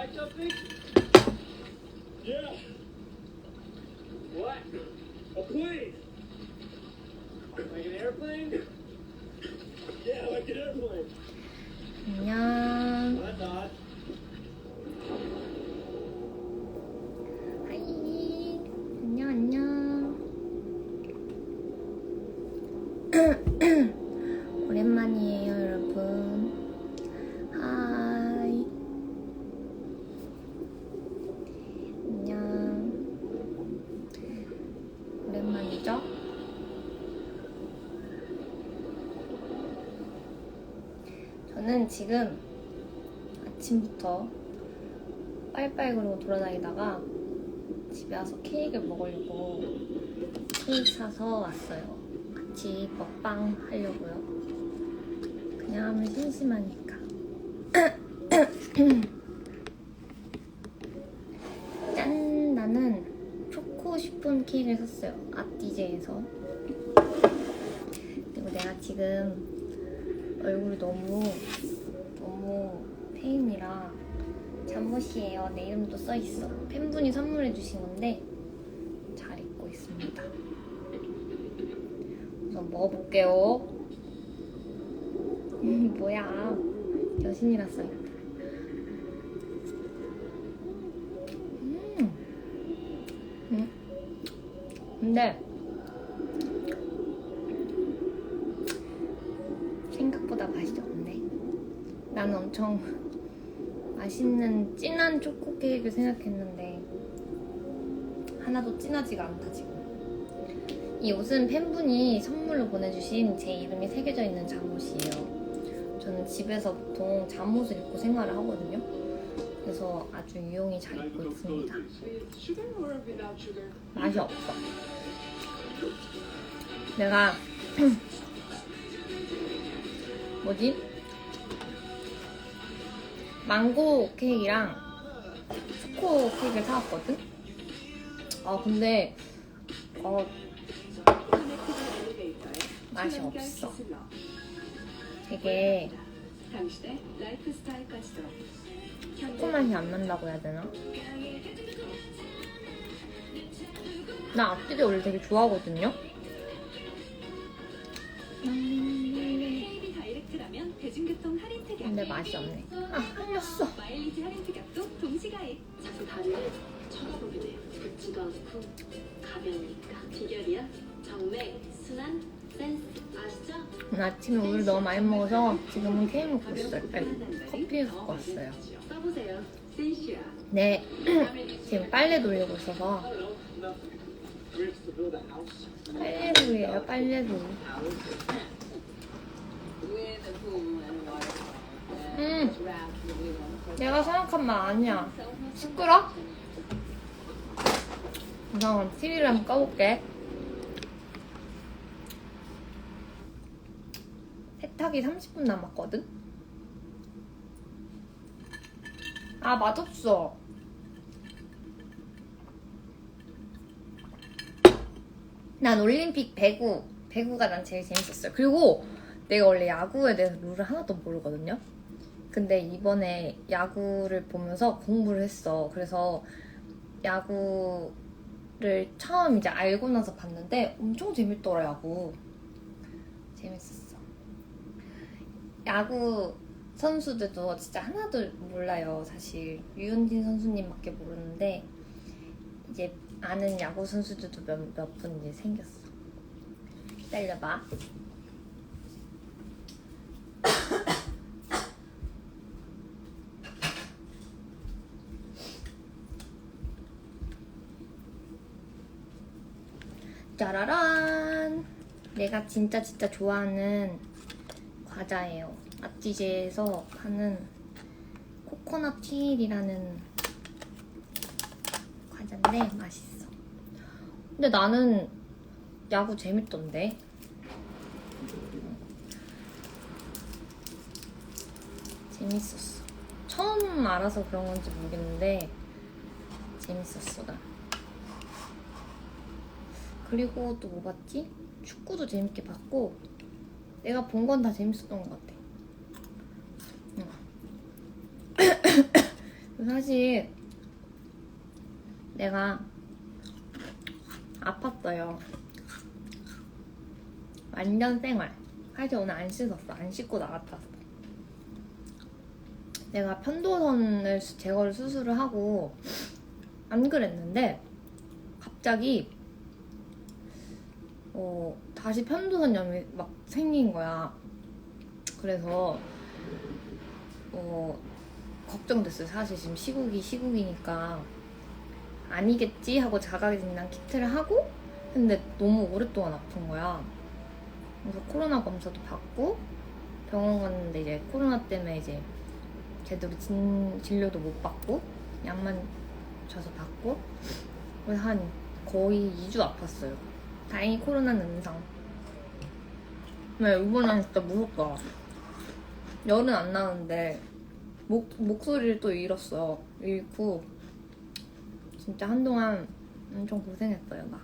like something? Yeah. What? A plane. Like an airplane? Yeah, like an airplane. 안녕. That's odd. 하이. 안녕, 안녕. 오랜만이에요, 여러분. 하이. 안녕. 오랜만이죠? 저는 지금 아침부터 빨빨 그러고 돌아다니다가 집에 와서 케이크를 먹으려고 케이크 사서 왔어요. 같이 먹방 하려고요. 그냥 하면 심심하니까. 짠! 나는 초코 쉬폰 케이크를 샀어요. 앞디제에서. 그리고 내가 지금 얼굴이 너무 페인이라 잠옷이에요. 내 이름도 써있어. 팬분이 선물해주신 건데 잘 입고 있습니다. 우선 먹어볼게요. 뭐야, 여신이라 써있다. 근데 생각보다 맛이 없네. 나는 엄청 맛있는 진한 초코 케이크를 생각했는데 하나도 진하지가 않다 지금. 이 옷은 팬분이 선물로 보내주신 제 이름이 새겨져 있는 잠옷이에요. 저는 집에서 보통 잠옷을 입고 생활을 하거든요. 그래서 아주 유용히 잘 입고 있습니다. 맛이 없어. 내가 뭐지? 망고 케이크랑 초코 케이크를 사왔거든? 근데 맛이 없어. 되게 초코 맛이 안 난다고 해야 되나? 나 앞뒤를 원래 되게 좋아하거든요? 근데 맛이 없네. 흘렸어. 마일리지 할인 특약도 동시가입. 자꾸 다리를 쳐다보게 돼요. 붓지도 않고 가벼우니까. 비결이야? 정맥, 순한, 센스. 아시죠? 오늘 아침에 우유를 너무 많이 먹어서 지금은 케이크 먹고 있어요. 아니, 커피 먹고 왔어요. 써보세요. 센슈야. 네. 지금 빨래 돌리고 있어서 빨래돌이에요. 빨래돌이. 내가 생각한 말 아니야. 시끄러? 우선 TV를 한번 꺼볼게. 세탁이 30분 남았거든? 맛없어. 난 올림픽 배구가 난 제일 재밌었어요. 그리고 내가 원래 야구에 대해서 룰을 하나도 모르거든요. 근데 이번에 야구를 보면서 공부를 했어. 그래서 야구를 처음 이제 알고 나서 봤는데 엄청 재밌더라, 야구. 재밌었어. 야구 선수들도 진짜 하나도 몰라요, 사실. 류현진 선수님밖에 모르는데 이제 아는 야구 선수들도 몇 분 이제 생겼어. 기다려봐. 짜라란! 내가 진짜 좋아하는 과자예요. 앞디제에서 파는 코코넛 틸이라는 과자인데 맛있어. 근데 나는 야구 재밌던데. 재밌었어. 처음 알아서 그런 건지 모르겠는데 재밌었어, 나. 그리고 또 뭐 봤지? 축구도 재밌게 봤고 내가 본 건 다 재밌었던 것 같아. 사실 내가 아팠어요. 완전 생활. 사실 오늘 안 씻었어. 안 씻고 나갔다 왔어. 내가 편도선을 제거를 수술을 하고 안 그랬는데 갑자기 다시 편도선염이 막 생긴 거야. 그래서 걱정됐어요. 사실 지금 시국이니까 아니겠지 하고 자가진단 키트를 하고 근데 너무 오랫동안 아픈 거야. 그래서 코로나 검사도 받고 병원 갔는데 이제 코로나 때문에 이제 제대로 진료도 못 받고 약만 줘서 받고 그래서 한 거의 2주 아팠어요. 다행히 코로나는 음성. 네, 이번엔 진짜 무섭다. 열은 안 나는데 목소리를 또 잃고 진짜 한동안 엄청 고생했어요. 나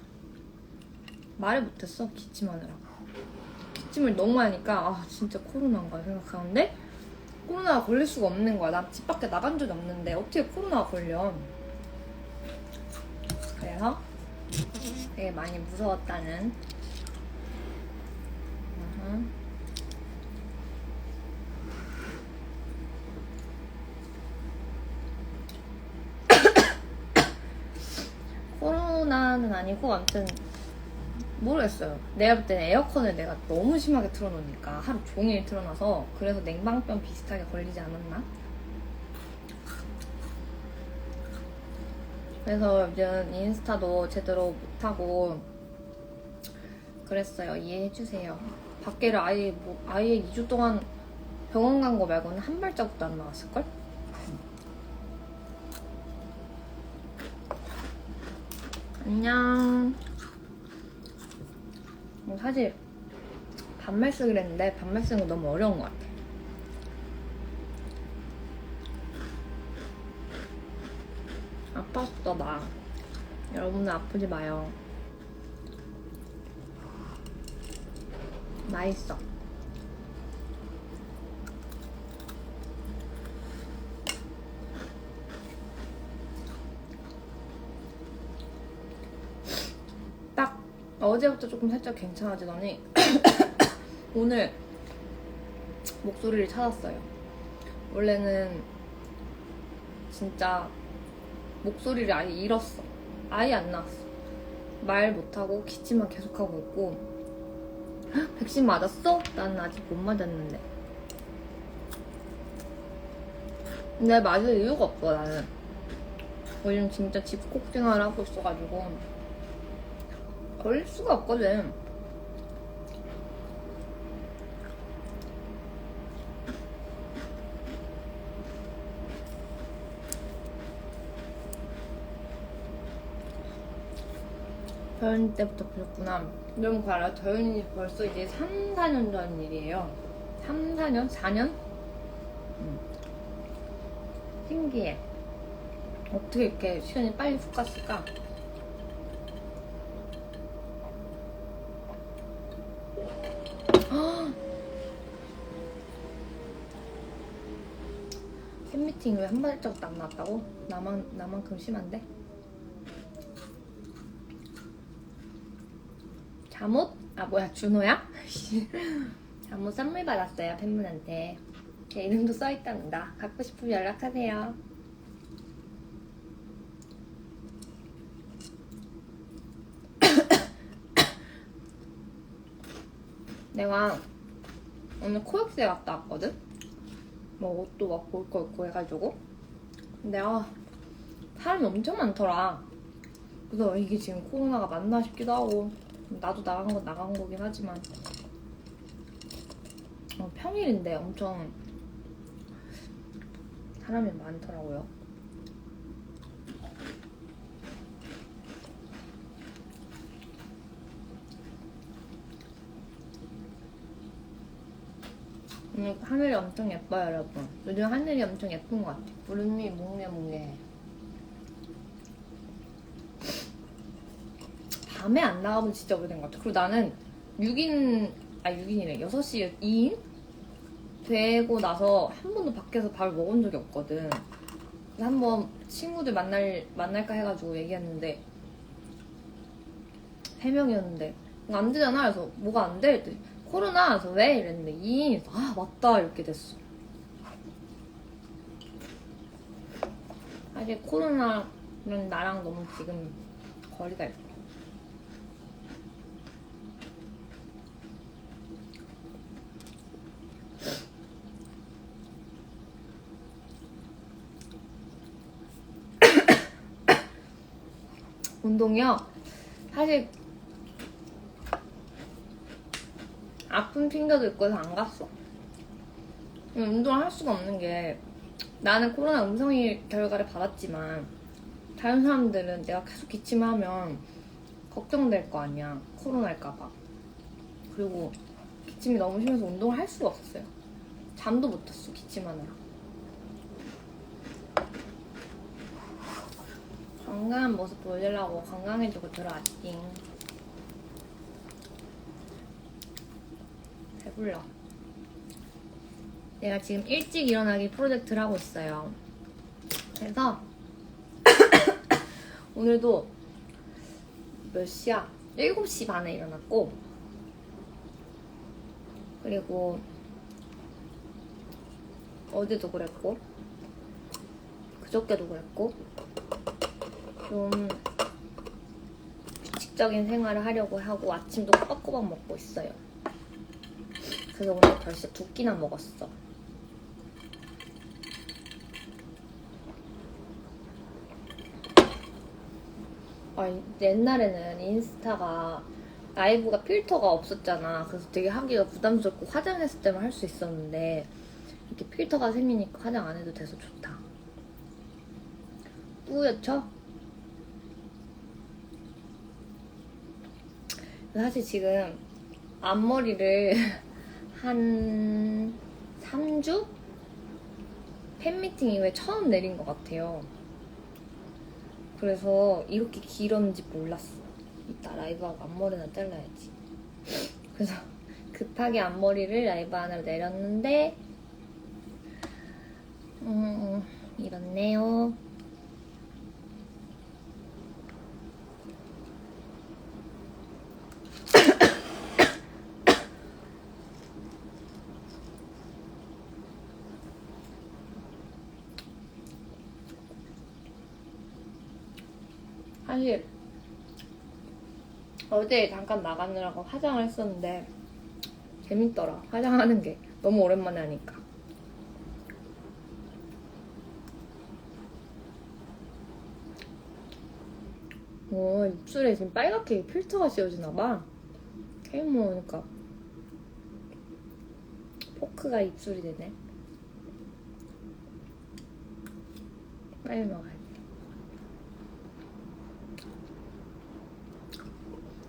말을 못했어. 기침하느라. 기침을 너무 하니까 진짜 코로나인가 생각하는데 코로나가 걸릴 수가 없는 거야. 나 집 밖에 나간 적이 없는데 어떻게 코로나가 걸려. 그래서 되게 많이 무서웠다는. 코로나는 아니고 아무튼 모르겠어요. 내가 볼 때는 에어컨을 내가 너무 심하게 틀어놓으니까 하루 종일 틀어놔서 그래서 냉방병 비슷하게 걸리지 않았나? 그래서 요즘 인스타도 제대로 못하고 그랬어요. 이해해주세요. 밖에를 아예 2주 동안 병원 간 거 말고는 한 발자국도 안 나왔을걸? 안녕. 사실 반말 쓰기로 했는데 반말 쓰는 거 너무 어려운 것 같아. 아팠어 나. 여러분들 아프지 마요. 맛있어. 딱 어제부터 조금 살짝 괜찮아지더니 오늘 목소리를 찾았어요. 원래는 진짜 목소리를 아예 잃었어. 아예 안 나왔어. 말 못하고 기침만 계속하고 있고. 백신 맞았어? 난 아직 못 맞았는데. 근데 맞을 이유가 없어 나는. 요즘 진짜 집콕 생활을 하고 있어가지고 걸릴 수가 없거든. 더윤이 때부터 그랬구나. 여러분 그거 알아요? 더윤이 벌써 이제 3, 4년 전 일이에요. 3, 4년? 4년? 신기해. 어떻게 이렇게 시간이 빨리 훅 갔을까? 팬미팅 왜 한 발짝도 안 나왔다고? 나만큼 심한데? 잠옷? 뭐야 준호야? 잠옷 선물 받았어요 팬분한테. 제 이름도 써있답니다. 갖고 싶으면 연락하세요. 내가 오늘 코엑스에 갔다 왔거든? 뭐 옷도 막 볼 거 있고 해가지고 근데 사람이 엄청 많더라. 그래서 이게 지금 코로나가 맞나 싶기도 하고 나도 나간 건 나간 거긴 하지만 평일인데 엄청 사람이 많더라고요. 오늘 하늘이 엄청 예뻐요 여러분. 요즘 하늘이 엄청 예쁜 것 같아. 구름이 몽래몽래. 밤에 안 나가면 진짜 오래된 것 같아. 그리고 나는 6인이래. 6시에 2인? 되고 나서 한 번도 밖에서 밥을 먹은 적이 없거든. 한번 친구들 만날까 해가지고 얘기했는데 3명이었는데 안 되잖아. 그래서 뭐가 안 돼? 그랬더니 코로나. 그래서 왜? 이랬는데 2인. 아 맞다 이렇게 됐어. 사실 코로나는 나랑 너무 지금 거리가 있어. 운동이요? 사실 아픈 핑계도 있고 해서 안 갔어. 운동을 할 수가 없는 게 나는 코로나 음성이 결과를 받았지만 다른 사람들은 내가 계속 기침하면 걱정될 거 아니야. 코로나일까봐. 그리고 기침이 너무 심해서 운동을 할 수가 없었어요. 잠도 못 잤어, 기침하느라. 건강한 모습 보여주려고 건강해지고 들어왔지. 배불러. 내가 지금 일찍 일어나기 프로젝트를 하고 있어요. 그래서 오늘도 몇 시야? 7시 반에 일어났고, 그리고 어제도 그랬고 그저께도 그랬고 좀 규칙적인 생활을 하려고 하고 아침도 꼬박꼬박 먹고 있어요. 그래서 오늘 벌써 2끼나 먹었어. 옛날에는 인스타가 라이브가 필터가 없었잖아. 그래서 되게 하기가 부담스럽고 화장했을 때만 할 수 있었는데 이렇게 필터가 생기니까 화장 안 해도 돼서 좋다. 뿌옇죠? 사실 지금 앞머리를 한 3주? 팬미팅 이후에 처음 내린 것 같아요. 그래서 이렇게 길었는지 몰랐어. 이따 라이브하고 앞머리나 잘라야지. 그래서 급하게 앞머리를 라이브 하나로 내렸는데 이렇네요. 사실 어제 잠깐 나가느라고 화장을 했었는데 재밌더라. 화장하는 게 너무 오랜만에 하니까. 입술에 지금 빨갛게 필터가 씌워지나봐. 케이크 먹으니까 포크가 입술이 되네. 빨리 먹어야 돼.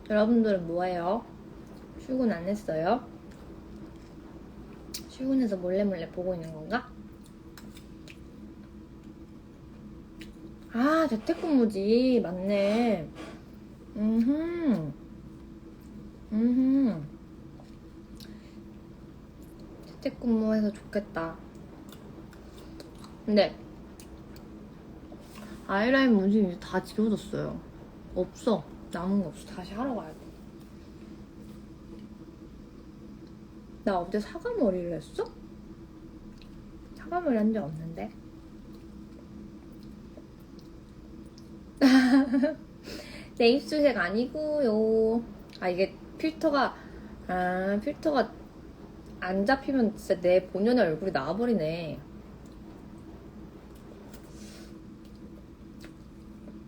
여러분들은 뭐해요? 출근 안 했어요? 출근해서 몰래 보고 있는 건가? 아, 재택근무지. 맞네. 재택근무해서 좋겠다. 근데 아이라인 문신 이제 다 지워졌어요. 없어. 남은 거 없어. 다시 하러 가야 돼. 나 어제 사과머리를 했어? 사과머리 한 적 없는데. 내 입술색 아니고요. 이게 필터가 안 잡히면 진짜 내 본연의 얼굴이 나와버리네.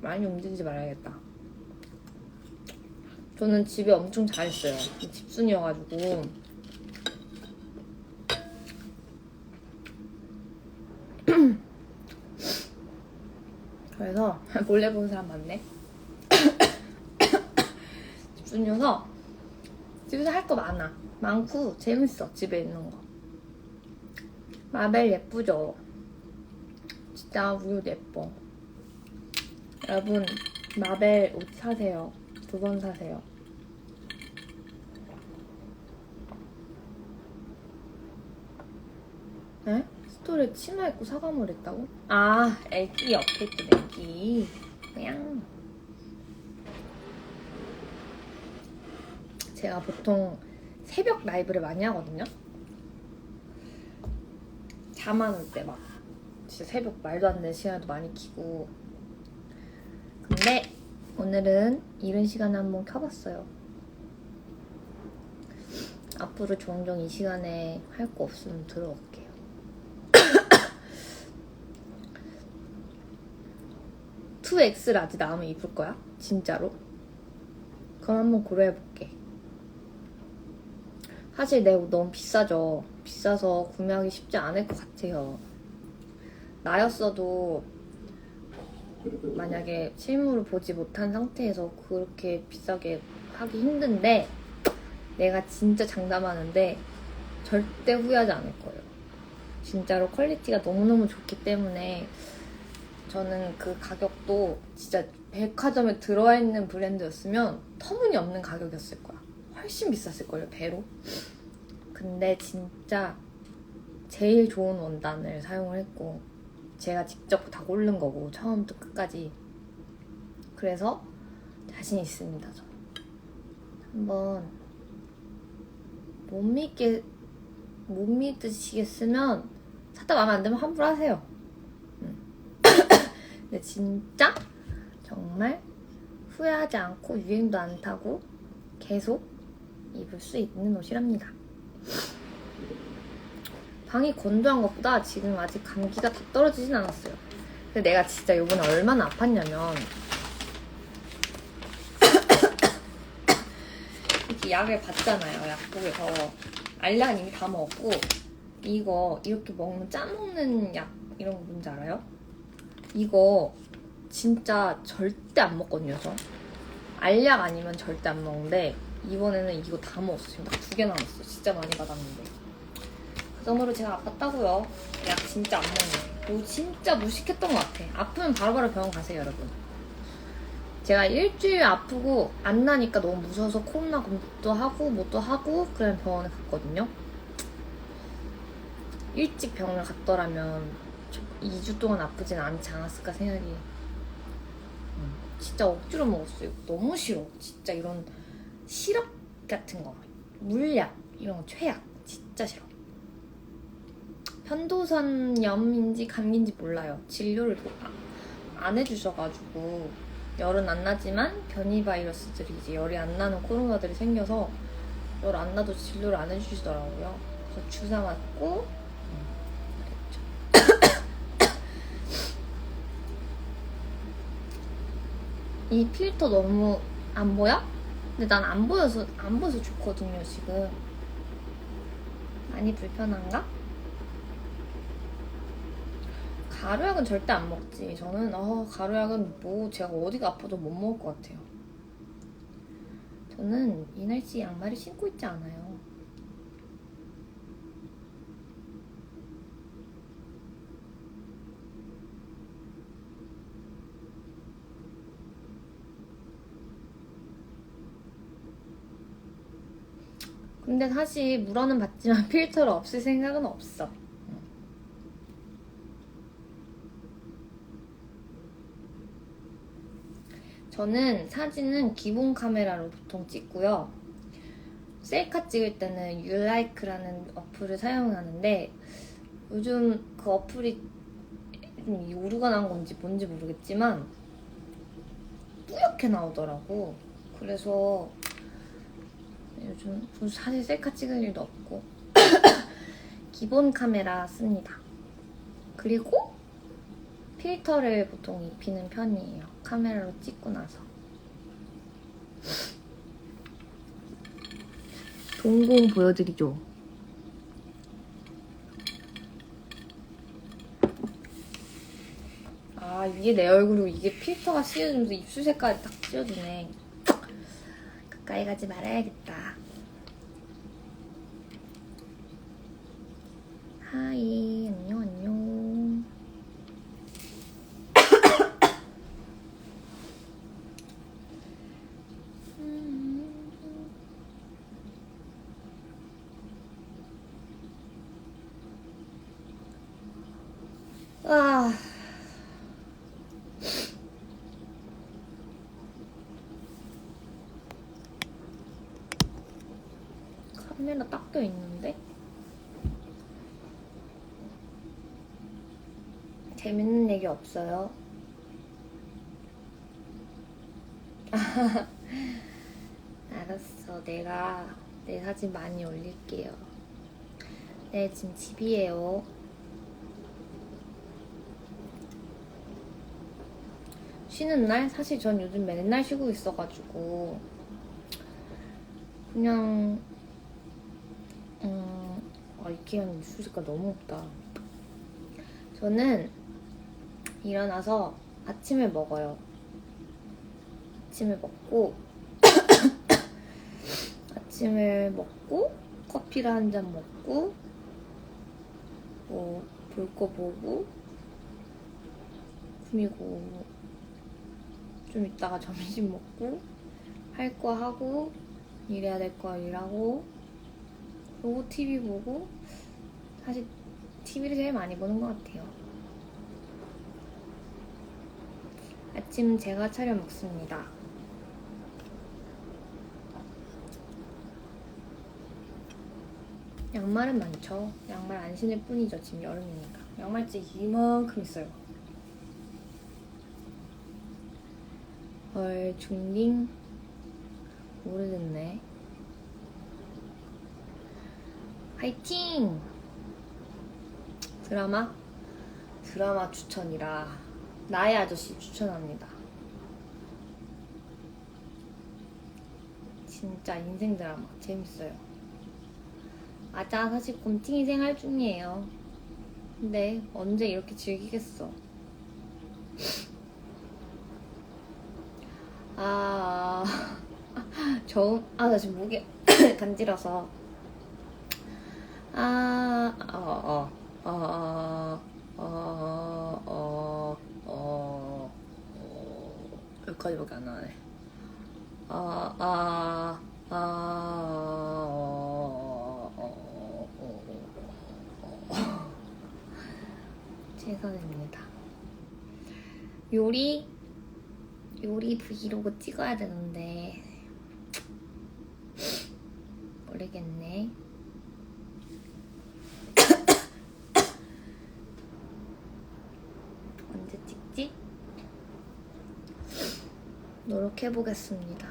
많이 움직이지 말아야겠다. 저는 집에 엄청 잘했어요. 집순이여가지고. 그래서 몰래 보는 사람 많네. 집순이여서 집에서 할 거 많고 재밌어. 집에 있는 거. 마벨 예쁘죠? 진짜 우유 예뻐. 여러분 마벨 옷 사세요. 2번 사세요. 네? 아웃도어에 치마 입고 사과물 했다고? 아, 애기 옆에 있던 애기. 그냥 제가 보통 새벽 라이브를 많이 하거든요. 잠 안 올 때 막 진짜 새벽 말도 안 되는 시간에도 많이 키고. 근데 오늘은 이른 시간에 한번 켜봤어요. 앞으로 종종 이 시간에 할 거 없으면 들어올게요. 2X 라지 나오면 입을 거야? 진짜로? 그럼 한번 고려해볼게. 사실 내 옷 너무 비싸죠. 비싸서 구매하기 쉽지 않을 것 같아요. 나였어도 만약에 실물을 보지 못한 상태에서 그렇게 비싸게 하기 힘든데, 내가 진짜 장담하는데 절대 후회하지 않을 거예요. 진짜로 퀄리티가 너무너무 좋기 때문에 저는 그 가격도 진짜 백화점에 들어와 있는 브랜드였으면 터무니없는 가격이었을 거야. 훨씬 비쌌을걸요, 배로. 근데 진짜 제일 좋은 원단을 사용을 했고, 제가 직접 다 고른 거고, 처음부터 끝까지. 그래서 자신 있습니다, 저. 한번 못 믿으시겠으면 샀다 마음에 안 들면 환불 하세요. 근데 진짜 정말 후회하지 않고 유행도 안 타고 계속 입을 수 있는 옷이랍니다. 방이 건조한 것보다 지금 아직 감기가 다 떨어지진 않았어요. 근데 내가 진짜 요번에 얼마나 아팠냐면 이렇게 약을 받잖아요. 약국에서 알약은 이미 다 먹었고, 이거 이렇게 먹는 짜먹는 약 이런 거 뭔지 알아요? 이거 진짜 절대 안 먹거든요. 저 알약 아니면 절대 안 먹는데 이번에는 이거 다 먹었어. 지금 딱 2개 남았어. 진짜 많이 받았는데. 그 정도로 제가 아팠다고요. 약 진짜 안 먹는. 이거 진짜 무식했던 것 같아. 아프면 바로바로 병원 가세요, 여러분. 제가 일주일 아프고 안 나니까 너무 무서워서 코로나 검사도 하고 뭐도 하고 그냥 병원에 갔거든요. 일찍 병원을 갔더라면 2주 동안 아프진 않지 않았을까 생각이. 진짜 억지로 먹었어요. 너무 싫어. 진짜 이런 시럽 같은 거, 물약 이런 거 최악. 진짜 싫어. 편도선염인지 감기인지 몰라요. 진료를 안 해주셔가지고 열은 안 나지만 변이 바이러스들이 이제 열이 안 나는 코로나들이 생겨서 열 안 나도 진료를 안 해주시더라고요. 그래서 주사 맞고 이 필터 너무 안 보여? 근데 난 안 보여서 좋거든요. 지금 많이 불편한가? 가루약은 절대 안 먹지. 저는 가루약은 뭐 제가 어디가 아파도 못 먹을 것 같아요. 저는 이 날씨에 양말을 신고 있지 않아요. 근데 사실 물어는 받지만 필터를 없앨 생각은 없어. 저는 사진은 기본 카메라로 보통 찍고요. 셀카 찍을 때는 유라이크라는 어플을 사용하는데, 요즘 그 어플이 좀 오류가 난 건지 뭔지 모르겠지만 뿌옇게 나오더라고. 그래서 요즘 사실 셀카 찍을 일도 없고 기본 카메라 씁니다. 그리고 필터를 보통 입히는 편이에요. 카메라로 찍고 나서. 동공 보여드리죠. 아, 이게 내 얼굴이고 이게 필터가 씌워주면서 입술 색깔이 딱 씌워주네. 가까이 가지 말아야겠다. 하이, 안녕 안녕. 아. 카메라 닦여 있는데? 재밌는 얘기 없어요? 알았어. 내가 내 사진 많이 올릴게요. 네, 지금 집이에요. 쉬는 날? 사실 전 요즘 맨날 쉬고 있어가지고 그냥 이케아는 입술색깔 너무 없다. 저는 일어나서 아침을 먹어요. 아침을 먹고 커피를 한 잔 먹고 뭐 볼 거 보고 그리고 좀 이따가 점심 먹고 할 거 하고 일해야 될 거 일하고 그리고 TV 보고 사실 TV를 제일 많이 보는 것 같아요. 아침 제가 차려 먹습니다. 양말은 많죠. 양말 안 신을 뿐이죠. 지금 여름이니까. 양말째 이만큼 있어요. 헐, 중딩? 모르겠네. 화이팅! 드라마 추천이라 나의 아저씨 추천합니다. 진짜 인생 드라마 재밌어요. 맞아, 사실 곰팅이 생활 중이에요. 근데 언제 이렇게 즐기겠어. 나 지금 목이 간지러서. 여기까지밖에 안 나네. 죄송합니다. 요리 브이로그 찍어야 되는데 모르겠네. 언제 찍지? 노력해보겠습니다.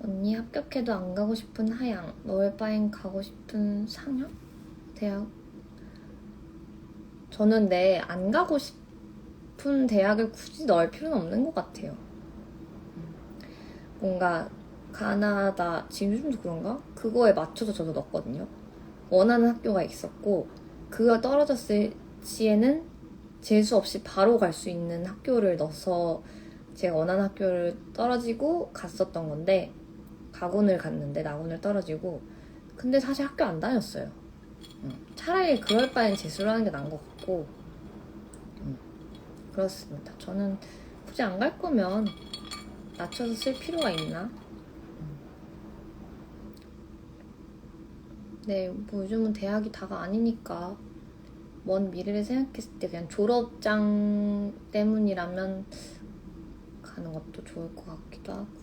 언니 합격해도 안 가고 싶은 하양, 넣을 바엔 가고 싶은 상영? 대학? 저는 안 가고 싶은 대학을 굳이 넣을 필요는 없는 것 같아요. 뭔가 가나다, 지금 요즘도 그런가? 그거에 맞춰서 저도 넣었거든요. 원하는 학교가 있었고 그가 떨어졌을 시에는 재수 없이 바로 갈 수 있는 학교를 넣어서 제가 원하는 학교를 떨어지고 갔었던 건데 가군을 갔는데 나군을 떨어지고 근데 사실 학교 안 다녔어요. 차라리 그럴 바엔 재수를 하는 게 나은 것 같고 그렇습니다. 저는 굳이 안 갈 거면 낮춰서 쓸 필요가 있나? 네, 뭐 요즘은 대학이 다가 아니니까 먼 미래를 생각했을 때 그냥 졸업장 때문이라면 가는 것도 좋을 것 같기도 하고.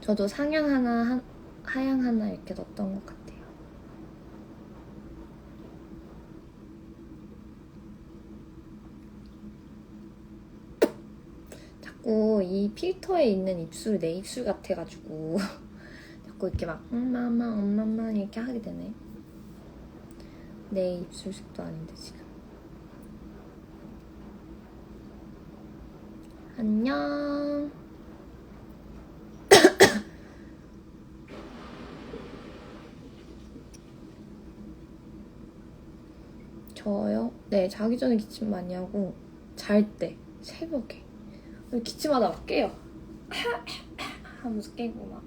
저도 상향 하나, 하향 하나 이렇게 넣었던 것 같아요. 자꾸 이 필터에 있는 입술이 내 입술 같아가지고 자꾸 이렇게 막 엄마 이렇게 하게 되네. 내 입술색도 아닌데 지금. 안녕. 저요? 네, 자기 전에 기침 많이 하고 잘 때 새벽에 기침하다 막 깨요. 하면서 깨고 막.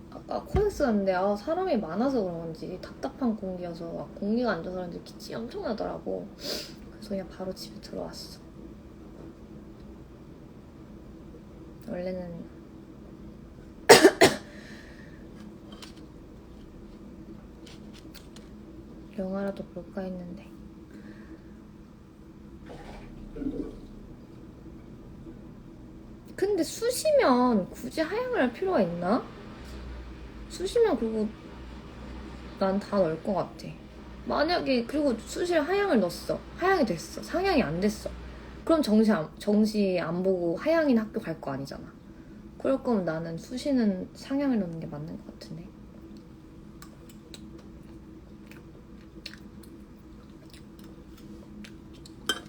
아까 코엑스 갔는데 사람이 많아서 그런 건지 답답한 공기여서 공기가 안 좋아서 그런지 기침이 엄청 나더라고. 그래서 그냥 바로 집에 들어왔어. 원래는 영화라도 볼까 했는데 근데 쑤시면 굳이 하향을 할 필요가 있나? 쑤시면 그리고 난 다 넣을 것 같아. 만약에 그리고 쑤시를 하향을 넣었어. 하향이 됐어. 상향이 안 됐어. 그럼 정시 안 보고 하향인 학교 갈 거 아니잖아. 그럴 거면 나는 쑤시는 상향을 넣는 게 맞는 것 같은데.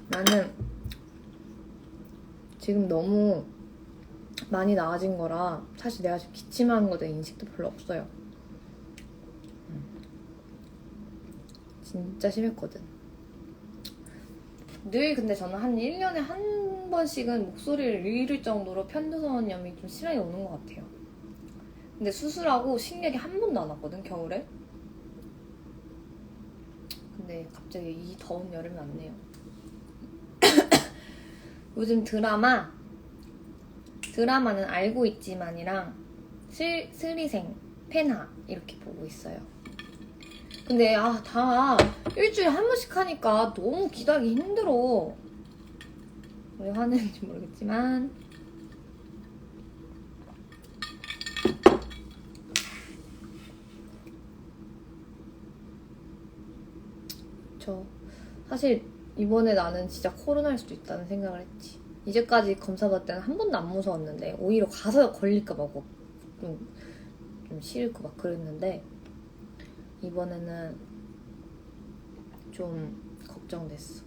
나는 지금 너무 많이 나아진 거라 사실 내가 지금 기침하는 거에 대한 인식도 별로 없어요. 진짜 심했거든. 늘 근데 저는 한 1년에 한 번씩은 목소리를 잃을 정도로 편도선염이 좀 심하게 오는 것 같아요. 근데 수술하고 신경이 한 번도 안 왔거든, 겨울에. 근데 갑자기 이 더운 여름에 왔네요. 요즘 드라마는 알고 있지만이랑 스리생, 페나 이렇게 보고 있어요. 근데 다 일주일에 한 번씩 하니까 너무 기다리기 힘들어. 왜 화내는지 모르겠지만 사실 이번에 나는 진짜 코로나일 수도 있다는 생각을 했지. 이제까지 검사 받을 때는 한 번도 안 무서웠는데 오히려 가서 걸릴까 봐 좀 싫고 막 그랬는데 이번에는 좀 걱정됐어.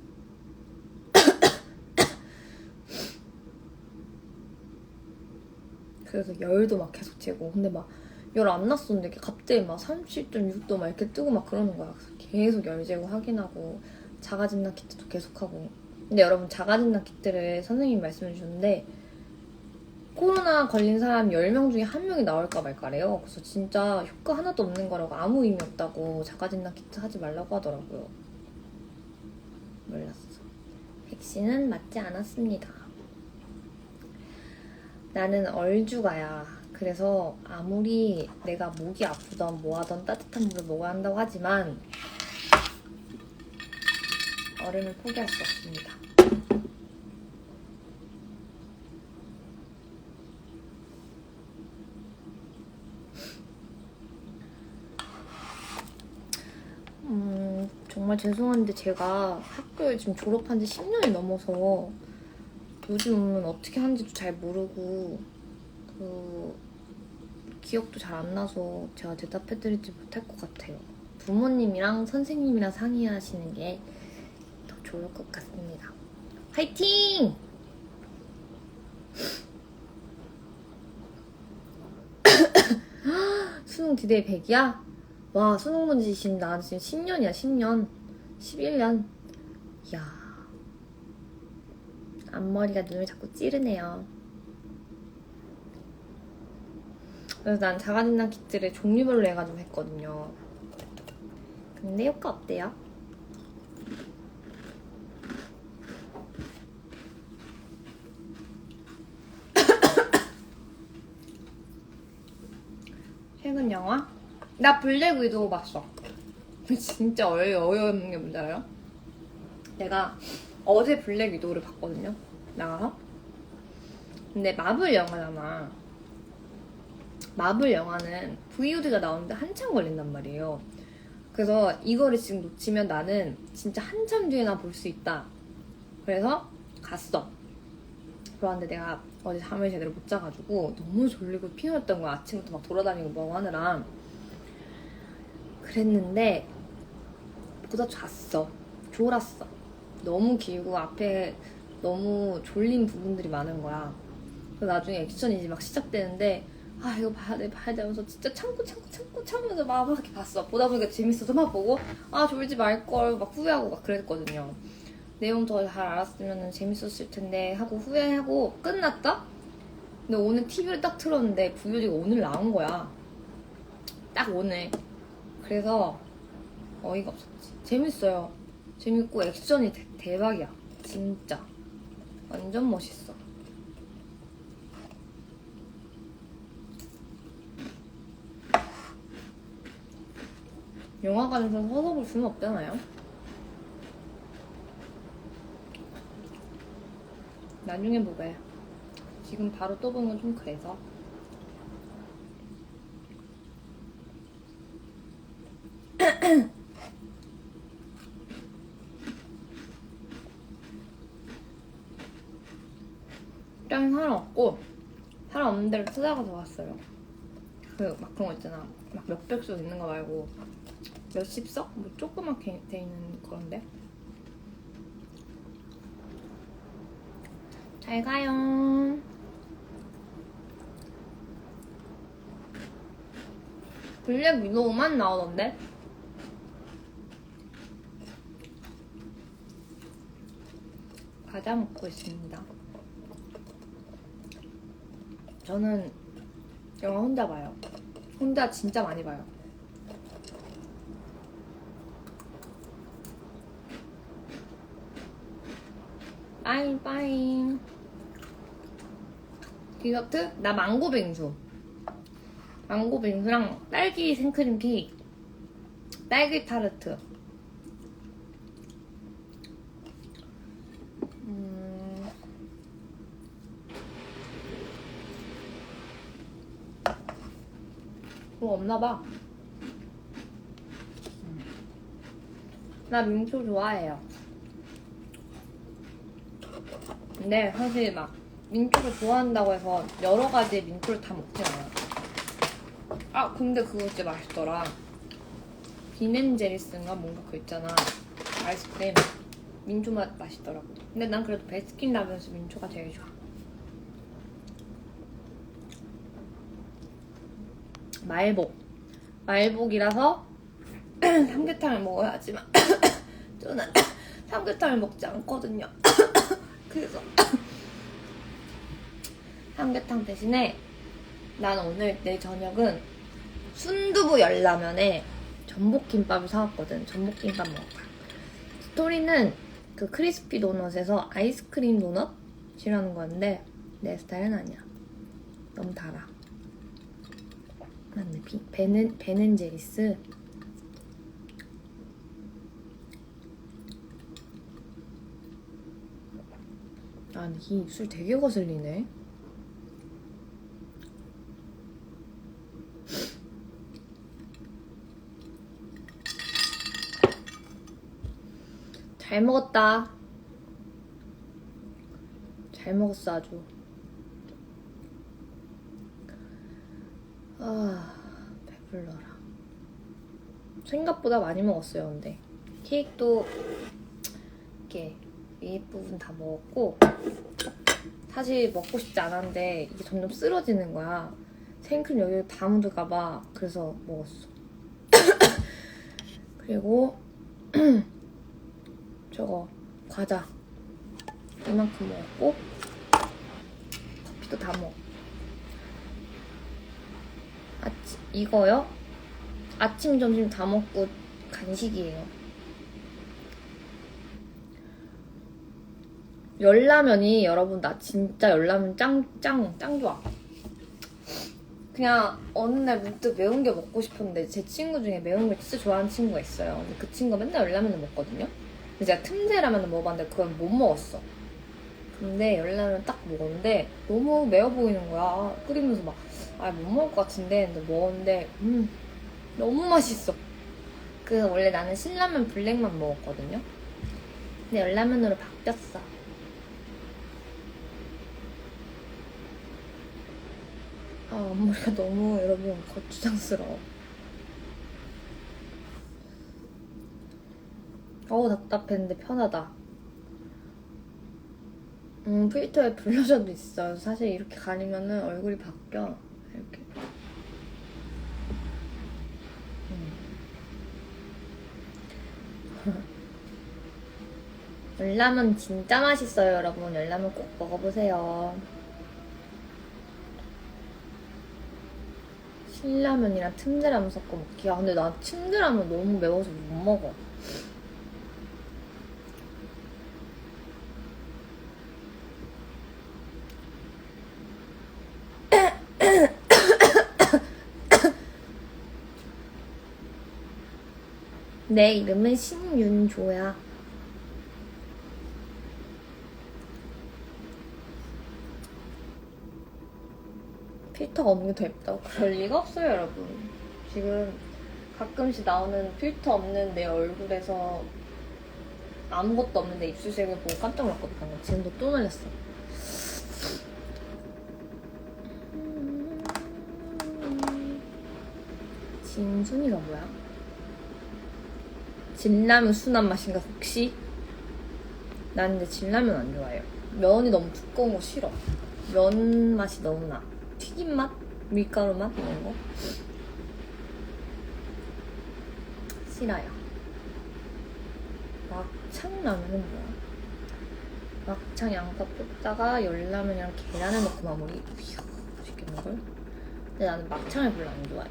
그래서 열도 막 계속 재고 근데 막 열 안 났었는데 갑자기 막 37.6도 막 이렇게 뜨고 막 그러는 거야. 그래서 계속 열 재고 확인하고 자가진단 키트도 계속 하고. 근데 여러분 자가진단 키트를 선생님이 말씀해 주셨는데 코로나 걸린 사람 10명 중에 1명이 나올까 말까래요. 그래서 진짜 효과 하나도 없는 거라고 아무 의미 없다고 자가진단 키트 하지 말라고 하더라고요. 몰랐어. 백신은 맞지 않았습니다. 나는 얼죽아야. 그래서 아무리 내가 목이 아프던 뭐하던 따뜻한 물을 먹어야 한다고 하지만 얼음을 포기할 수 없습니다. 정말 죄송한데 제가 학교를 지금 졸업한 지 10년이 넘어서 요즘은 어떻게 하는지도 잘 모르고 기억도 잘 안 나서 제가 대답해드리지 못할 것 같아요. 부모님이랑 선생님이랑 상의하시는 게 더 좋을 것 같습니다. 화이팅! 수능 디데이 100이야? 와, 수능 본지 지금 나 지금 10년이야, 10년. 11년. 이야. 앞머리가 눈을 자꾸 찌르네요. 그래서 난 자가진단 키트를 종류별로 해가지고 했거든요. 근데 효과 어때요? 최근 영화? 나 블랙 위도우 봤어. 진짜 어이없는 게 뭔지 알아요? 내가 어제 블랙 위도우를 봤거든요. 나가서. 근데 마블 영화잖아. 마블 영화는 VOD가 나오는데 한참 걸린단 말이에요. 그래서 이거를 지금 놓치면 나는 진짜 한참 뒤에나 볼 수 있다. 그래서 갔어. 그러는데 내가 어제 잠을 제대로 못 자가지고 너무 졸리고 피곤했던 거야. 아침부터 막 돌아다니고 뭐 하느라. 그랬는데 보다 잤어. 졸았어. 너무 길고 앞에 너무 졸린 부분들이 많은 거야. 그래서 나중에 액션이 이제 막 시작되는데 이거 봐야 돼 하면서 진짜 참으면서 막 이렇게 봤어. 보다 보니까 재밌어서 막 보고 졸지 말걸 막 후회하고 막 그랬거든요. 내용 더 잘 알았으면 재밌었을 텐데 하고 후회하고 끝났다? 근데 오늘 TV를 딱 틀었는데 VOD가 오늘 나온 거야. 딱 오늘. 그래서 어이가 없었지. 재밌어요. 재밌고 액션이 대박이야. 진짜 완전 멋있어. 영화관에서 서서 볼 수는 없잖아요. 나중에 보게. 지금 바로 또 보는 건 좀 그래서. 일단 사람 없고 사람 없는 데를 찾아가서 왔어요. 그 막 그런 거 있잖아. 막 몇백 석 있는 거 말고 몇십 석? 뭐 조그맣게 돼 있는 그런데. 잘 가요. 블랙 위도우만 나오던데? 과자 먹고 있습니다. 저는 영화 혼자 봐요. 혼자 진짜 많이 봐요. 빠잉. 디저트? 나 망고 빙수. 망고 빙수랑 딸기 생크림 케이크, 딸기 타르트. 뭐 없나봐. 나 민초 좋아해요. 근데 사실 막 민초를 좋아한다고 해서 여러 가지 민초를 다 먹진 않아요. 아 근데 그거 진짜 맛있더라. 비넨제리스인가 뭔가 그거 있잖아. 아이스크림 민초 맛 맛있더라고. 근데 난 그래도 베스킨라빈스 민초가 제일 좋아. 말복이라서 삼계탕을 먹어야 하지만 저는 삼계탕을 먹지 않거든요. 그래서 삼계탕 대신에 난 오늘 내 저녁은 순두부 열라면에 전복김밥을 사왔거든. 전복김밥 먹을 거야. 스토리는 그 크리스피 도넛에서 아이스크림 도넛이라는 건데 내 스타일은 아니야. 너무 달아. 맞네. 베넨제리스. 아니 이 입술 되게 거슬리네. 잘 먹었다. 잘 먹었어 아주. 아 배불러라. 생각보다 많이 먹었어요. 근데 케이크도 이렇게 윗부분 다 먹었고 사실 먹고 싶지 않았는데 이게 점점 쓰러지는 거야. 생크림 여기 다 묻을까봐. 그래서 먹었어. 그리고 저거 과자 이만큼 먹었고 커피도 다 먹어. 이거요? 아침 점심 다 먹고 간식이에요. 열라면이 여러분 나 진짜 열라면 짱 좋아. 그냥 어느 날 문득 매운 게 먹고 싶었는데 제 친구 중에 매운 걸 진짜 좋아하는 친구가 있어요. 근데 그 친구가 맨날 열라면을 먹거든요. 근데 제가 틈새 라면을 먹어봤는데 그건 못 먹었어. 근데 열라면 딱 먹었는데 너무 매워 보이는 거야. 끓이면서 막 못 먹을 것 같은데 근데 먹었는데 너무 맛있어. 그래서 원래 나는 신라면 블랙만 먹었거든요. 근데 열라면으로 바뀌었어. 앞머리가 너무 여러분 거추장스러워. 답답했는데 편하다. 필터에 블러셔도 있어. 사실 이렇게 가리면은 얼굴이 바뀌어. 이렇게. 열라면 진짜 맛있어요, 여러분. 열라면 꼭 먹어보세요. 신라면이랑 틈새라면 섞어 먹기. 근데 나 틈새라면 너무 매워서 못 먹어. 내 이름은 신윤조야. 필터가 없는 게 더 예쁘다고? 그럴 리가 없어요, 여러분. 지금 가끔씩 나오는 필터 없는 내 얼굴에서 아무것도 없는 내 입술색을 보고 깜짝 놀랐거든요. 지금도 또 놀랐어. 진순이가 뭐야? 진라면 순한 맛인가 혹시? 난 근데 진라면 안 좋아해요. 면이 너무 두꺼운 거 싫어. 면 맛이 너무 나. 튀김 맛? 밀가루 맛? 이런 거? 싫어요. 막창라면은 뭐야? 막창 양파 볶다가 열라면이랑 계란을 넣고 마무리. 이야, 맛있겠는걸? 근데 나는 막창을 별로 안 좋아해.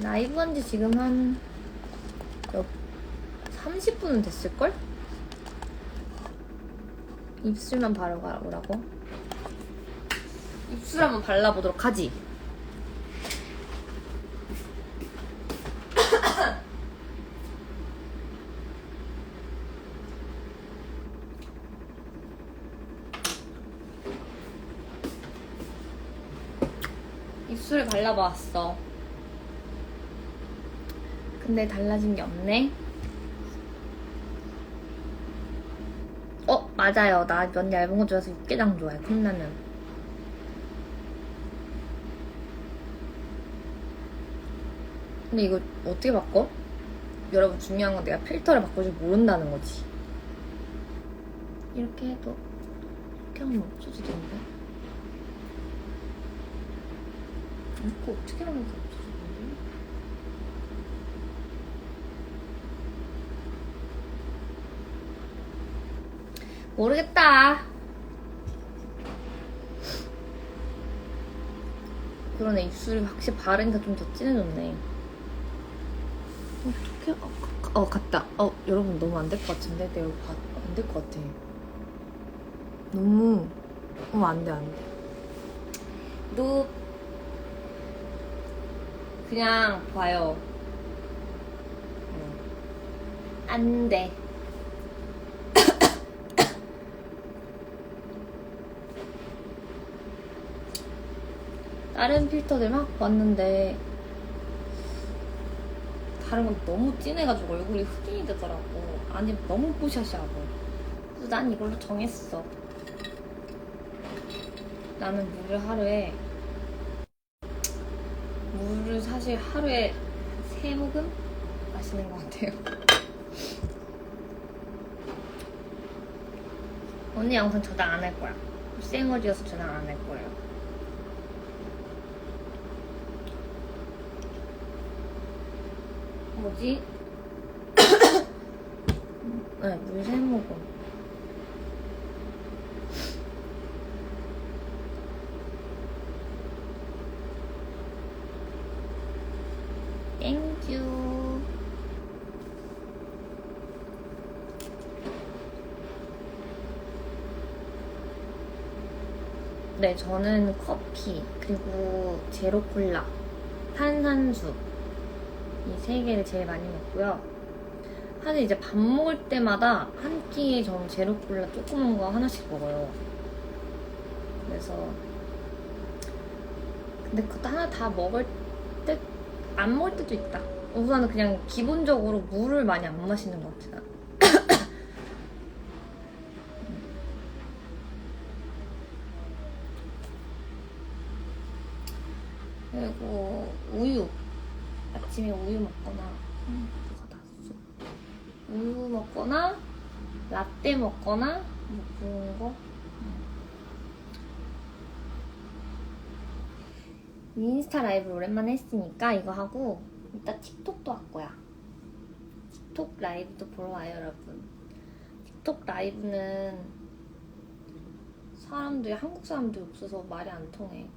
라이브 한 지 지금 한 30분은 됐을걸? 입술만 바르고 오라고? 입술 한번 발라보도록 하지. 입술에 발라봤어. 근데 달라진 게 없네. 맞아요. 나 면 얇은 거 좋아해서 육개장 좋아해. 컵라면. 근데 이거 어떻게 바꿔? 여러분, 중요한 건 내가 필터를 바꿀 줄 모른다는 거지. 이렇게 해도 이렇게 하면 없어지던데. 이거 어떻게 하면 없어지던데? 모르겠다. 그러네. 입술이 확실히 바르니까 좀 더 진해졌네. 어떡해. 갔다. 여러분 너무 안 될 것 같은데? 내가 안 될 것 같아. 너무 안 돼. 너 그냥 봐요. 안 돼. 다른 필터들 막 봤는데 다른 건 너무 진해가지고 얼굴이 흑인이 되더라고. 아니, 너무 뽀샤시하고. 그래서 난 이걸로 정했어. 나는 물을 사실 하루에 3모금 마시는 것 같아요. 오늘 영상 저장 안 할 거야. 쌩얼이어서 저장 안 할 거예요. 뭐지? 네, 물 3모금. 땡큐. 네, 저는 커피, 그리고 제로 콜라, 탄산수 이 3개를 제일 많이 먹고요. 사실 이제 밥 먹을 때마다 한 끼에 저는 제로 콜라 조그만 거 하나씩 먹어요. 그래서 근데 그것도 하나 다 먹을 때 안 먹을 때도 있다. 우선은 그냥 기본적으로 물을 많이 안 마시는 것 같아. 그리고 우유. 아침에 우유 먹거나 우유 먹거나 라떼 먹거나 뭐 그런 거. 인스타 라이브를 오랜만에 했으니까 이거 하고 이따 틱톡도 할 거야. 틱톡 라이브도 보러 와요, 여러분. 틱톡 라이브는 한국 사람들이 없어서 말이 안 통해.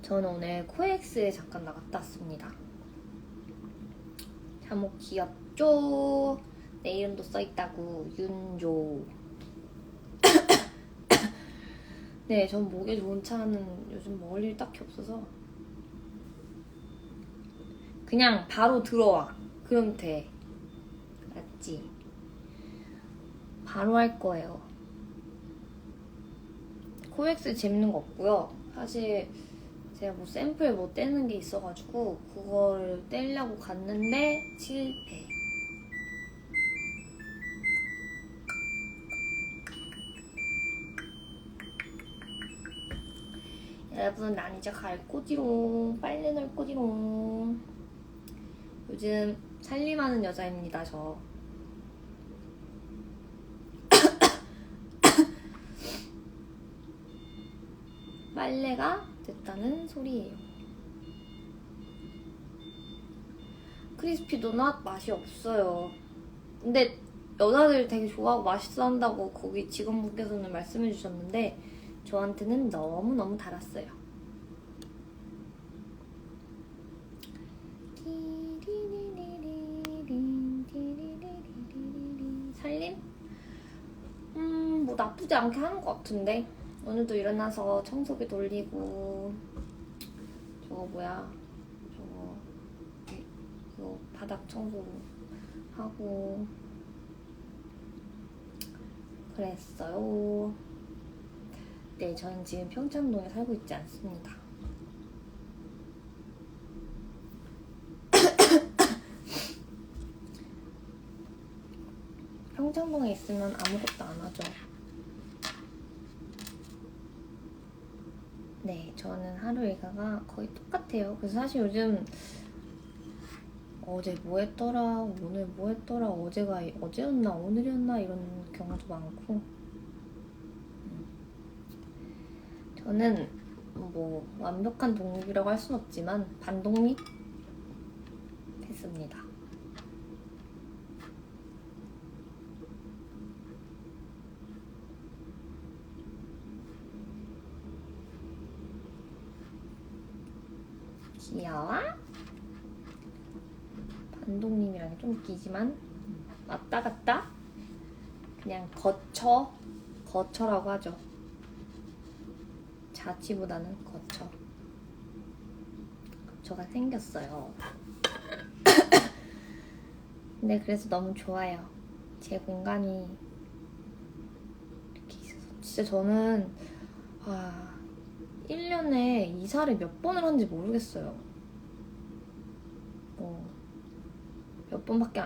저는 오늘 코엑스에 잠깐 나갔다 왔습니다. 제목 귀엽죠? 내 이름도 써있다고. 윤조. 네, 전 목에 좋은 차는 요즘 먹을 일이 딱히 없어서 그냥 바로 들어와. 그럼 돼. 알았지? 바로 할 거예요. 코엑스 재밌는 거 없고요. 사실 제가 뭐 샘플 뭐 떼는 게 있어가지고 그거를 떼려고 갔는데 실패. 여러분, 난 이제 갈 거지롱. 빨리 날 거지롱. 요즘 살림하는 여자입니다, 저. 빨래가 됐다는 소리예요. 크리스피 도넛 맛이 없어요. 근데 여자들 되게 좋아하고 맛있어 한다고 거기 직원분께서는 말씀해 주셨는데 저한테는 너무너무 달았어요. 살림? 뭐 나쁘지 않게 하는 것 같은데 오늘도 일어나서 청소기 돌리고 저거 뭐야 저거 이거 바닥 청소하고 그랬어요. 네, 저는 지금 평창동에 살고 있지 않습니다. 평창동에 있으면 아무것도 안 하죠. 네, 저는 하루 일과가 거의 똑같아요. 그래서 사실 요즘 어제 뭐 했더라, 오늘 뭐 했더라, 어제가 어제였나 오늘이었나 이런 경우도 많고 저는 뭐 완벽한 독립이라고 할 순 없지만 반독립 했습니다. 귀여워? 반독님이랑 좀 웃기지만 왔다 갔다 그냥 거처라고 하죠. 자취보다는 거처가 생겼어요. 근데 그래서 너무 좋아요. 제 공간이 이렇게 있어서 진짜 저는 1년에 이사를 몇 번을 하는지 모르겠어요. 몇 번밖에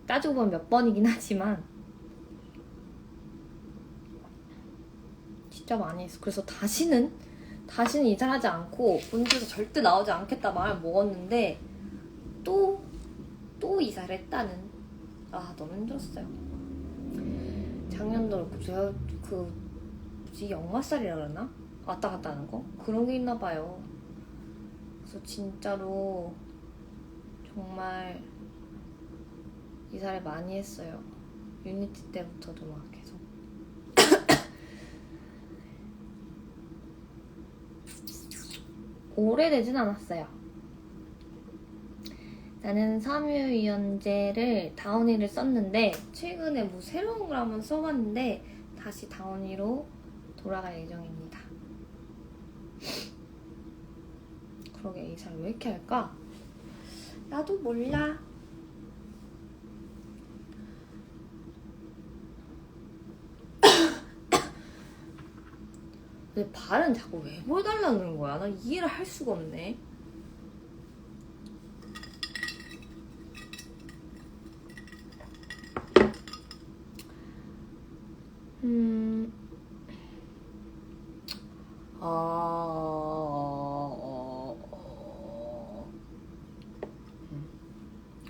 따지고 보면 몇 번이긴 하지만 진짜 많이 했어. 그래서 다시는 이사를 하지 않고 본주에서 절대 나오지 않겠다 마음을 먹었는데 또 이사를 했다는 너무 힘들었어요. 작년도 그렇고 제가 뭐지 영화살이라 그러나? 왔다 갔다 하는 거? 그런 게 있나 봐요. 그래서 진짜로 정말 이사를 많이 했어요. 유니티 때부터도 막 계속. 오래되진 않았어요. 나는 섬유유연제를 다운이를 썼는데 최근에 뭐 새로운 걸 한번 써봤는데 다시 다운이로 돌아갈 예정입니다. 그러게 이사를 왜 이렇게 할까? 나도 몰라. 내 발은 자꾸 왜 보여달라는 거야? 나 이해를 할 수가 없네.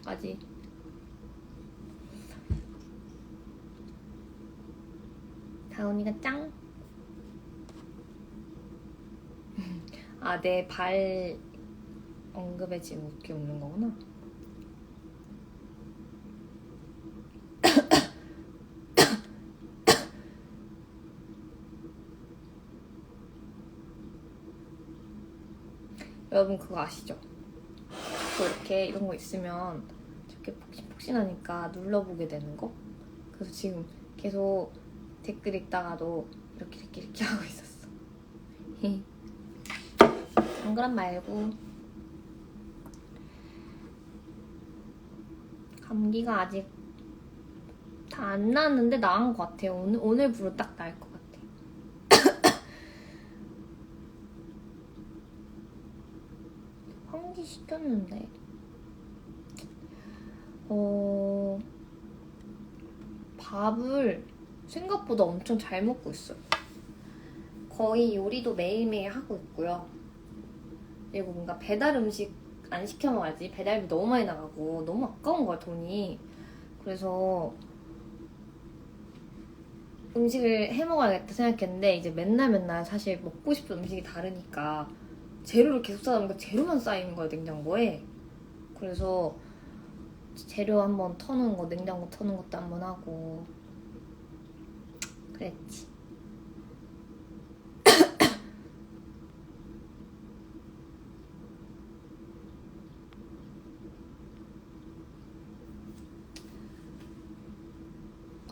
까지. 다운이가 짱. 내 발 언급에 지금 웃기 웃는 거구나. 여러분 그거 아시죠? 이렇게 이런 거 있으면 이렇게 폭신폭신하니까 눌러보게 되는 거? 그래서 지금 계속 댓글 읽다가도 이렇게 하고 있었어. 안 그런 말고. 감기가 아직 다 안 나는데 나은 것 같아요. 오늘부로 딱 나을 것 같아. 환기 시켰는데 밥을 생각보다 엄청 잘 먹고 있어요. 거의 요리도 매일매일 하고 있고요. 그리고 뭔가 배달 음식 안 시켜 먹어야지. 배달비 너무 많이 나가고 너무 아까운 거야, 돈이. 그래서 음식을 해 먹어야겠다 생각했는데 이제 맨날 사실 먹고 싶은 음식이 다르니까 재료를 계속 사다 보니까 재료만 쌓이는 거야, 냉장고에. 그래서 재료 한번 터는 거, 냉장고 터는 것도 한번 하고 그랬지.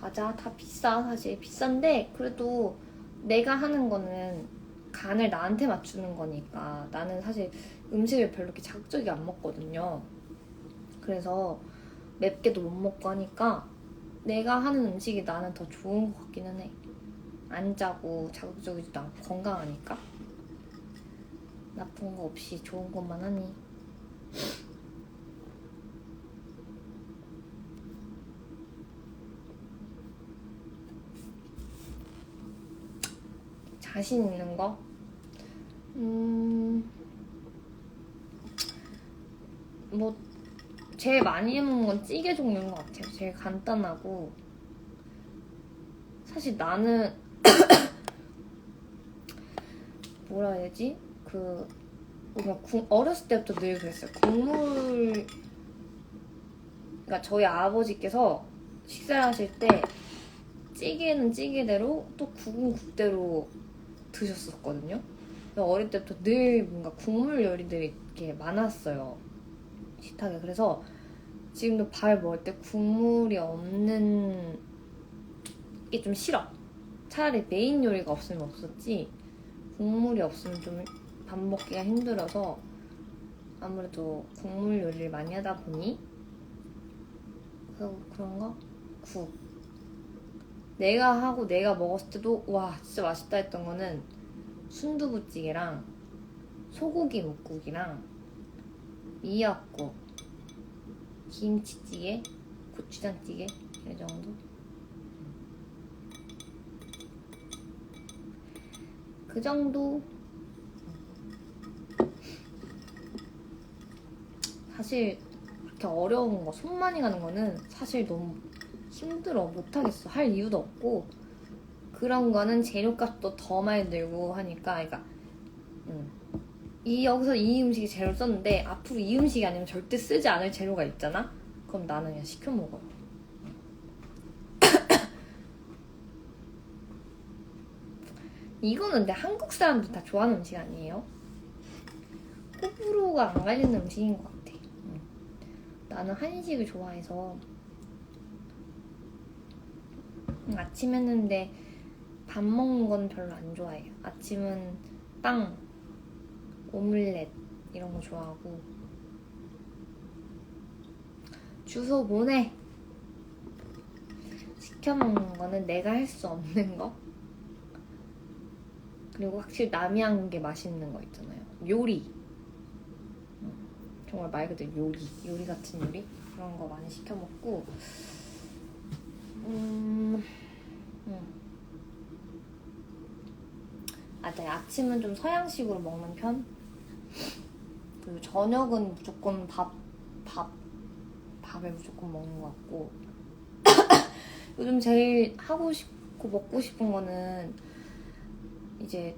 맞아, 다 비싸. 사실 비싼데 그래도 내가 하는 거는 간을 나한테 맞추는 거니까. 나는 사실 음식을 별로 이렇게 자극적이게 안 먹거든요. 그래서 맵게도 못 먹고 하니까 내가 하는 음식이 나는 더 좋은 것 같기는 해. 안 짜고 자극적이지도 않고 건강하니까. 나쁜 거 없이 좋은 것만 하니. 자신 있는 거? 뭐 제일 많이 해먹는 건 찌개 종류인 것 같아요. 제일 간단하고. 사실 나는 뭐라 해야 되지? 뭔가 어렸을 때부터 늘 그랬어요. 그러니까 저희 아버지께서 식사를 하실 때 찌개는 찌개대로 또 국은 국대로 드셨었거든요. 어릴 때부터 늘 뭔가 국물 요리들이 이렇게 많았어요, 식탁에. 그래서 지금도 밥을 먹을 때 국물이 없는 게 좀 싫어. 차라리 메인 요리가 없으면 없었지 국물이 없으면 좀 밥 먹기가 힘들어서 아무래도 국물 요리를 많이 하다 보니 그런가? 국. 내가 하고 내가 먹었을 때도 와 진짜 맛있다 했던 거는 순두부찌개랑 소고기 묵국이랑 미역국, 김치찌개, 고추장찌개 이 정도? 그 정도? 사실 그렇게 어려운 거, 손 많이 가는 거는 사실 너무 힘들어. 못하겠어. 할 이유도 없고 그런 거는 재료값도 더 많이 들고 하니까. 그러니까 여기서 이 음식에 재료를 썼는데 앞으로 이 음식이 아니면 절대 쓰지 않을 재료가 있잖아? 그럼 나는 그냥 시켜 먹어. 이거는 근데 한국 사람들 다 좋아하는 음식 아니에요? 호불호가 안 갈리는 음식인 것 같아. 나는 한식을 좋아해서. 아침 했는데 밥 먹는 건 별로 안 좋아해요. 아침은 빵, 오믈렛 이런 거 좋아하고. 주소 보내. 시켜 먹는 거는 내가 할 수 없는 거. 그리고 확실히 남이 한 게 맛있는 거 있잖아요. 요리. 정말 말 그대로 요리 같은 요리? 그런 거 많이 시켜 먹고. 네, 아침은 좀 서양식으로 먹는 편? 그리고 저녁은 무조건 밥을 무조건 먹는 것 같고. 요즘 제일 하고 싶고 먹고 싶은 거는 이제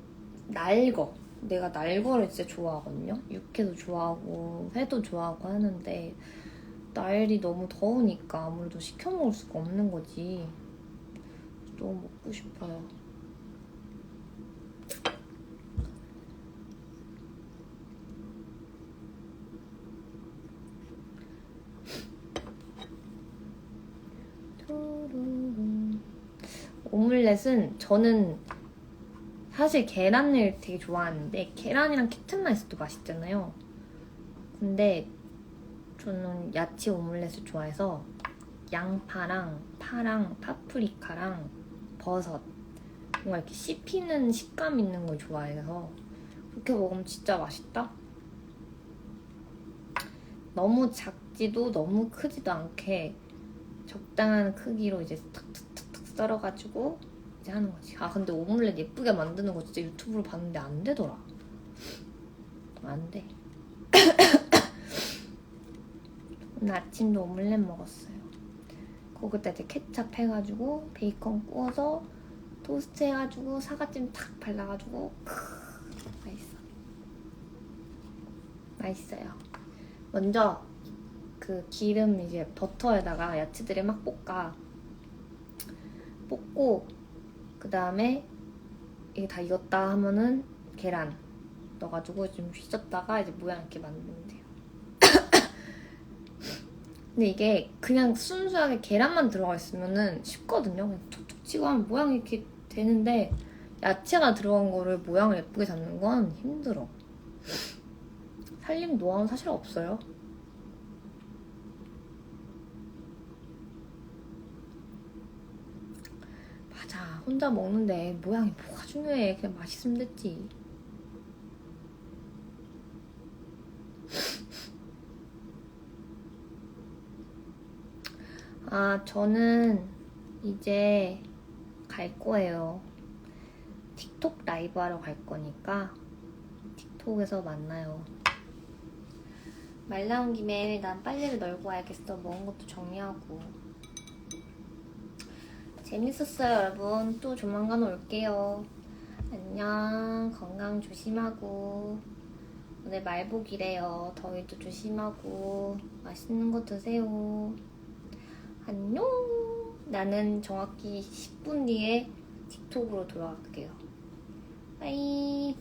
날거. 내가 날거를 진짜 좋아하거든요. 육회도 좋아하고 회도 좋아하고 하는데 날이 너무 더우니까 아무래도 시켜 먹을 수가 없는 거지. 너무 먹고 싶어요. 오믈렛은 저는 사실 계란을 되게 좋아하는데 계란이랑 캡틴만 있어도 맛있잖아요. 근데 저는 야채 오믈렛을 좋아해서 양파랑 파랑 파프리카랑 버섯 뭔가 이렇게 씹히는 식감 있는 걸 좋아해서 그렇게 먹으면 진짜 맛있다. 너무 작지도 너무 크지도 않게 적당한 크기로 이제 탁탁탁탁 썰어가지고 이제 하는 거지. 아 근데 오믈렛 예쁘게 만드는 거 진짜 유튜브로 봤는데 안 되더라. 안 돼. 오늘 아침도 오믈렛 먹었어요. 거기다 이제 케찹 해가지고 베이컨 구워서 토스트 해가지고 사과찜 탁 발라가지고 맛있어. 맛있어요. 먼저 그 기름 이제 버터에다가 야채들을 막 볶고 그 다음에 이게 다 익었다 하면은 계란 넣어가지고 좀 휘젓다가 이제 모양 이렇게 만들면 돼요. 근데 이게 그냥 순수하게 계란만 들어가 있으면은 쉽거든요. 그냥 툭툭 치고 하면 모양이 이렇게 되는데 야채가 들어간 거를 모양을 예쁘게 잡는 건 힘들어. 살림 노하우는 사실 없어요. 맞아. 혼자 먹는데 모양이 뭐가 중요해. 그냥 맛있으면 됐지. 아, 저는 이제 갈 거예요. 틱톡 라이브 하러 갈 거니까 틱톡에서 만나요. 말 나온 김에 난 빨래를 널고 와야겠어. 먹은 것도 정리하고. 재밌었어요, 여러분. 또 조만간 올게요. 안녕. 건강 조심하고. 오늘 말복이래요. 더위도 조심하고 맛있는 거 드세요. 안녕. 나는 정확히 10분 뒤에 틱톡으로 돌아갈게요. 빠이.